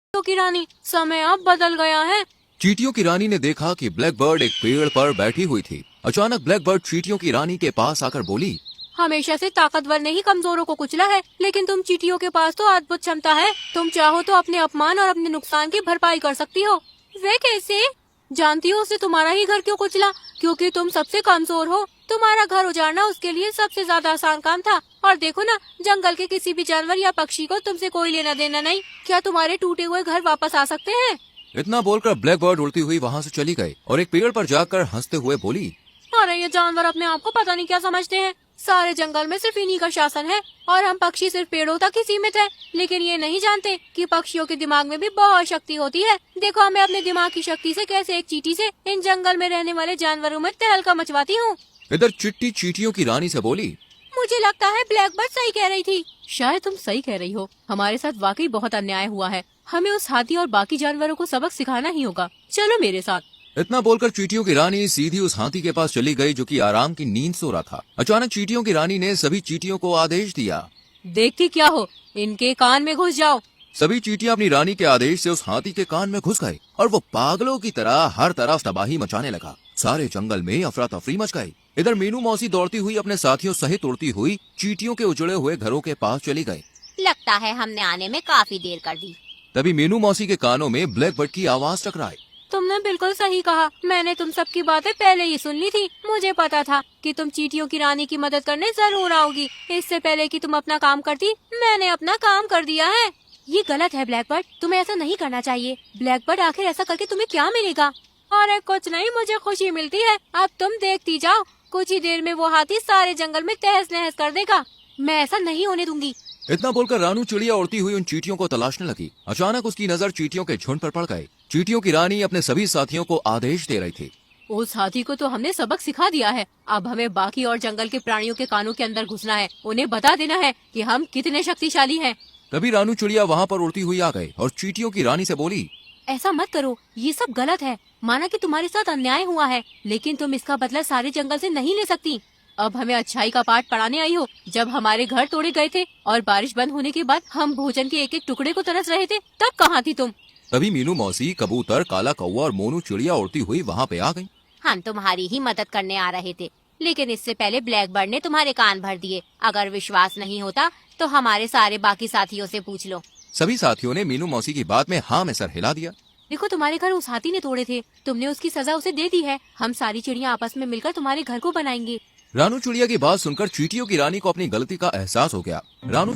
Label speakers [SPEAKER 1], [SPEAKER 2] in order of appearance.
[SPEAKER 1] चींटियों की रानी, समय अब बदल गया है।
[SPEAKER 2] चींटियों की रानी ने देखा कि ब्लैक बर्ड एक पेड़ पर बैठी हुई थी। अचानक ब्लैक बर्ड चींटियों की रानी के पास आकर बोली,
[SPEAKER 1] हमेशा से ताकतवर ने ही कमजोरों को कुचला है, लेकिन तुम चींटियों के पास तो अद्भुत क्षमता है। तुम चाहो तो अपने अपमान और अपने नुकसान की भरपाई कर सकती हो। वे कैसे? जानती हो उसने तुम्हारा ही घर क्यों कुचला? क्योंकि तुम सबसे कमजोर हो। तुम्हारा घर उजाड़ना उसके लिए सबसे ज्यादा आसान काम था। और देखो ना, जंगल के किसी भी जानवर या पक्षी को तुमसे कोई लेना देना नहीं। क्या तुम्हारे टूटे हुए घर वापस आ सकते हैं?
[SPEAKER 2] इतना बोलकर ब्लैक बर्ड उड़ती हुई वहाँ से चली गई और एक पेड़ पर जाकर हंसते हुए बोली,
[SPEAKER 1] अरे ये जानवर अपने आप को पता नहीं क्या समझते हैं। सारे जंगल में सिर्फ इन्हीं का शासन है और हम पक्षी सिर्फ पेड़ों तक ही सीमित है। लेकिन ये नहीं जानते कि पक्षियों के दिमाग में भी बहुत शक्ति होती है। देखो मैं अपने दिमाग की शक्ति से कैसे एक चींटी से इन जंगल में रहने वाले जानवरों में तहलका मचवाती हूँ।
[SPEAKER 2] इधर चिट्टी चींटियों की रानी से बोली,
[SPEAKER 1] मुझे लगता है ब्लैक बर्ड सही कह रही थी। शायद तुम सही कह रही हो। हमारे साथ वाकई बहुत अन्याय हुआ है। हमें उस हाथी और बाकी जानवरों को सबक सिखाना ही होगा। चलो मेरे साथ।
[SPEAKER 2] इतना बोलकर चींटियों की रानी सीधी उस हाथी के पास चली गई जो कि आराम की नींद सो रहा था। अचानक चींटियों की रानी ने सभी चींटियों को आदेश दिया,
[SPEAKER 1] देखती क्या हो, इनके कान में घुस जाओ।
[SPEAKER 2] सभी चींटियां अपनी रानी के आदेश से उस हाथी के कान में घुस गए और वो पागलों की तरह हर तरफ तबाही मचाने लगा। सारे जंगल में अफरा तफरी मच गई। इधर मीनू मौसी दौड़ती हुई अपने साथियों सहित उड़ती हुई चींटियों के उजड़े हुए घरों के पास चली गई।
[SPEAKER 3] लगता है हमने आने में काफी देर कर दी।
[SPEAKER 2] तभी मीनू मौसी के कानों में ब्लैक बर्ड की आवाज टकराई।
[SPEAKER 1] तुमने बिल्कुल सही कहा। मैंने तुम सबकी बातें पहले ही सुन ली थी। मुझे पता था कि तुम चींटियों की रानी की मदद करने जरूर आओगी। इससे पहले कि तुम अपना काम करती, मैंने अपना काम कर दिया है। ये गलत है ब्लैक बर्ड, तुम्हें ऐसा नहीं करना चाहिए। ब्लैक बर्ड, आखिर ऐसा करके तुम्हें क्या मिलेगा? अरे कुछ नहीं, मुझे खुशी मिलती है। अब तुम देखती जाओ, कुछ ही देर में वो हाथी सारे जंगल में तहस नहस कर देगा। मैं ऐसा नहीं होने दूंगी।
[SPEAKER 2] इतना बोलकर रानू चिड़िया उड़ती हुई उन चींटियों को तलाशने लगी। अचानक उसकी नजर चींटियों के झुंड पर पड़ गई। चींटियों की रानी अपने सभी साथियों को आदेश दे रही थी,
[SPEAKER 1] उस हाथी को तो हमने सबक सिखा दिया है। अब हमें बाकी और जंगल के प्राणियों के कानों के अंदर घुसना है। उन्हें बता देना है कि हम कितने शक्तिशाली हैं।
[SPEAKER 2] तभी रानू चिड़िया वहाँ पर उड़ती हुई आ गई और चींटियों की रानी से बोली,
[SPEAKER 1] ऐसा मत करो, ये सब गलत है। माना कि तुम्हारे साथ अन्याय हुआ है, लेकिन तुम इसका बदला सारे जंगल से नहीं ले सकती। अब हमें अच्छाई का पाठ पढ़ाने आई हो। जब हमारे घर तोड़े गए थे और बारिश बंद होने के बाद हम भोजन के एक एक टुकड़े को तरस रहे थे, तब कहाँ थी तुम?
[SPEAKER 2] तभी मीनू मौसी, कबूतर, काला कौवा और मोनू चिड़िया उड़ती हुई वहाँ पे आ गई।
[SPEAKER 3] हम तुम्हारी ही मदद करने आ रहे थे, लेकिन इससे पहले ब्लैक बर्ड ने तुम्हारे कान भर दिए। अगर विश्वास नहीं होता तो हमारे सारे बाकी साथियों से पूछ लो।
[SPEAKER 2] सभी साथियों ने मीनू मौसी की बात में हाँ में सर हिला दिया।
[SPEAKER 1] देखो, तुम्हारे घर उस हाथी ने तोड़े थे। तुमने उसकी सजा उसे दे दी है। हम सारी चिड़िया आपस में मिलकर तुम्हारे घर को बनाएंगे।
[SPEAKER 2] रानू चिड़िया की बात सुनकर चींटियों की रानी को अपनी गलती का एहसास हो गया। रानू